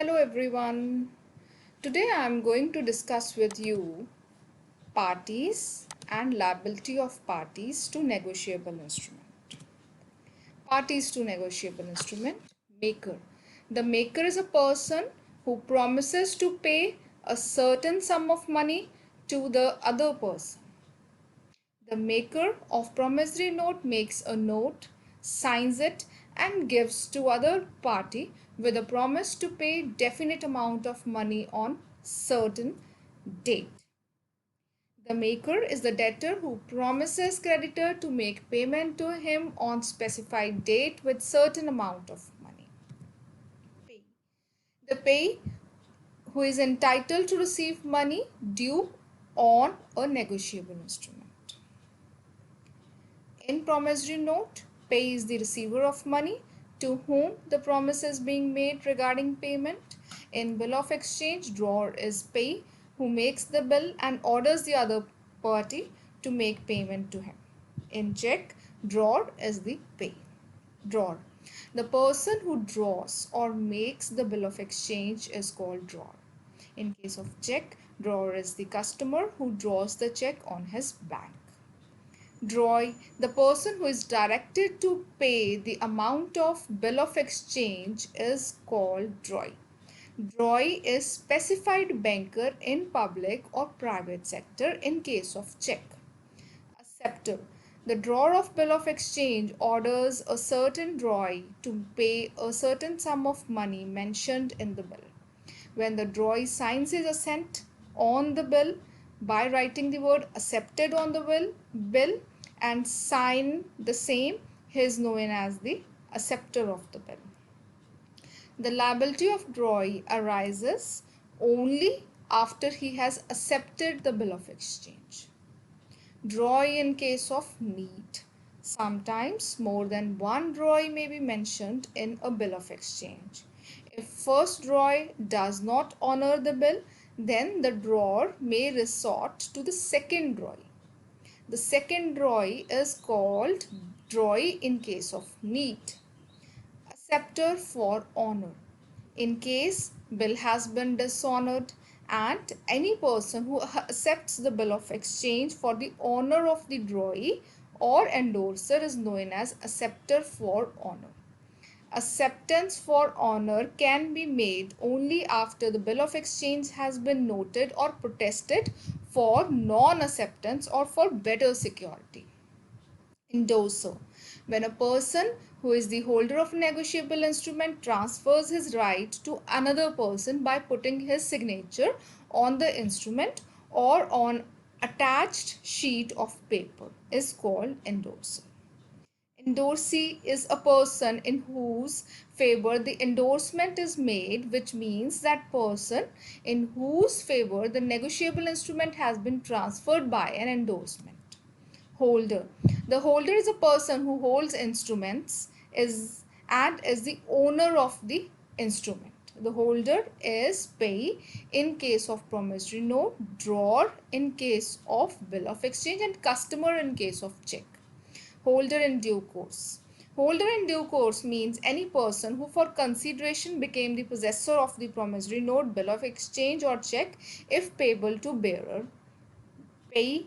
Hello everyone. Today I am going to discuss with you parties and liability of parties to negotiable instrument. Parties to negotiable instrument. Maker. The maker is a person who promises to pay a certain sum of money to the other person. The maker of promissory note makes a note, signs it and gives to other party with a promise to pay definite amount of money on certain date. The maker is the debtor who promises creditor to make payment to him on specified date with certain amount of money. Pay. The pay who is entitled to receive money due on a negotiable instrument. In promissory note, pay is the receiver of money to whom the promise is being made regarding payment. In bill of exchange, drawer is pay who makes the bill and orders the other party to make payment to him. In cheque, drawer is the pay. Drawer. The person who draws or makes the bill of exchange is called drawer. In case of cheque, drawer is the customer who draws the cheque on his bank. Drawee, the person who is directed to pay the amount of bill of exchange is called drawee. Drawee is specified banker in public or private sector in case of cheque. Acceptor, the drawer of bill of exchange orders a certain drawee to pay a certain sum of money mentioned in the bill. When the drawee signs his assent on the bill by writing the word accepted on the bill and sign the same, he is known as the acceptor of the bill. The liability of drawee arises only after he has accepted the bill of exchange. Drawee in case of need. Sometimes more than one drawee may be mentioned in a bill of exchange. If first drawee does not honor the bill, then the drawer may resort to the second drawee. The second drawee is called drawee in case of need. Acceptor for honor. In case bill has been dishonored and any person who accepts the bill of exchange for the honor of the drawee or endorser is known as acceptor for honor. Acceptance for honor can be made only after the bill of exchange has been noted or protested for non-acceptance or for better security. Endorser. When a person who is the holder of a negotiable instrument transfers his right to another person by putting his signature on the instrument or on attached sheet of paper is called endorser. Endorsee is a person in whose favor the endorsement is made, which means that person in whose favor the negotiable instrument has been transferred by an endorsement. Holder. The holder is a person who holds instruments and is the owner of the instrument. The holder is pay in case of promissory note, drawer in case of bill of exchange and customer in case of cheque. Holder in due course. Holder in due course means any person who for consideration became the possessor of the promissory note, bill of exchange or cheque if payable to bearer, pay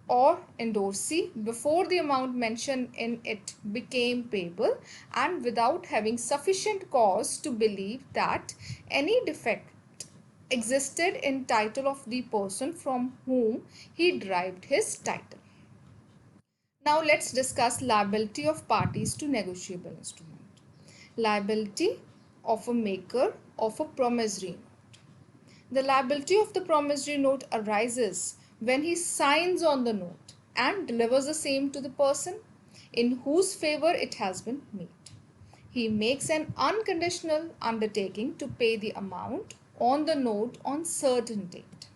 or endorsee before the amount mentioned in it became payable and without having sufficient cause to believe that any defect existed in title of the person from whom he derived his title. Now let's discuss liability of parties to negotiable instrument. Liability of a maker of a promissory note. The liability of the promissory note arises when he signs on the note and delivers the same to the person in whose favor it has been made. He makes an unconditional undertaking to pay the amount on the note on certain date.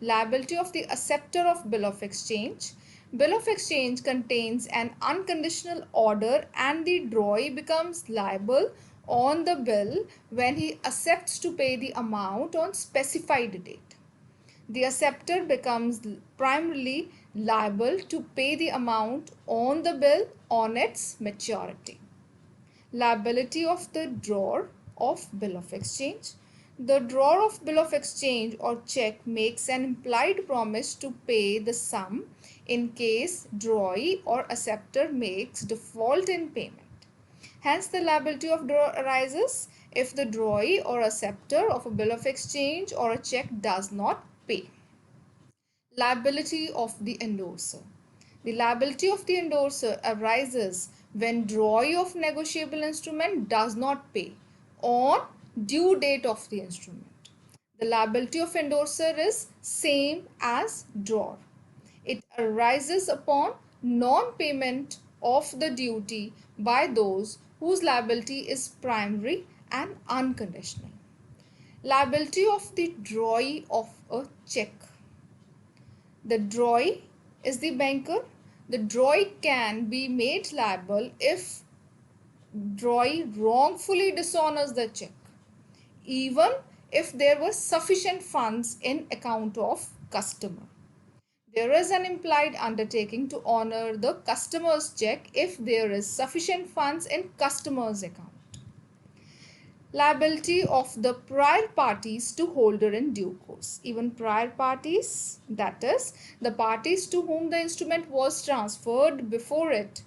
Liability of the acceptor of bill of exchange. Bill of exchange contains an unconditional order and the drawee becomes liable on the bill when he accepts to pay the amount on specified date. The acceptor becomes primarily liable to pay the amount on the bill on its maturity. Liability of the drawer of bill of exchange. The drawer of bill of exchange or check makes an implied promise to pay the sum in case drawee or acceptor makes default in payment. Hence, the liability of drawer arises if the drawee or acceptor of a bill of exchange or a check does not pay. Liability of the endorser. The liability of the endorser arises when drawee of negotiable instrument does not pay on due date of the instrument. The liability of endorser is same as drawer. It arises upon non-payment of the duty by those whose liability is primary and unconditional. Liability of the drawee of a check. The drawee is the banker. The drawee can be made liable if drawee wrongfully dishonors the check, even if there were sufficient funds in account of customer. There is an implied undertaking to honor the customer's check if there is sufficient funds in customer's account. Liability of the prior parties to holder in due course. Even prior parties, that is, the parties to whom the instrument was transferred before it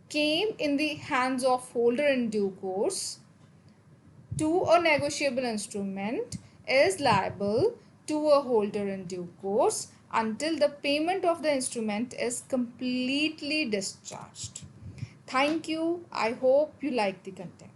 came in the hands of holder in due course to a negotiable instrument, is liable to a holder in due course until the payment of the instrument is completely discharged. Thank you. I hope you like the content.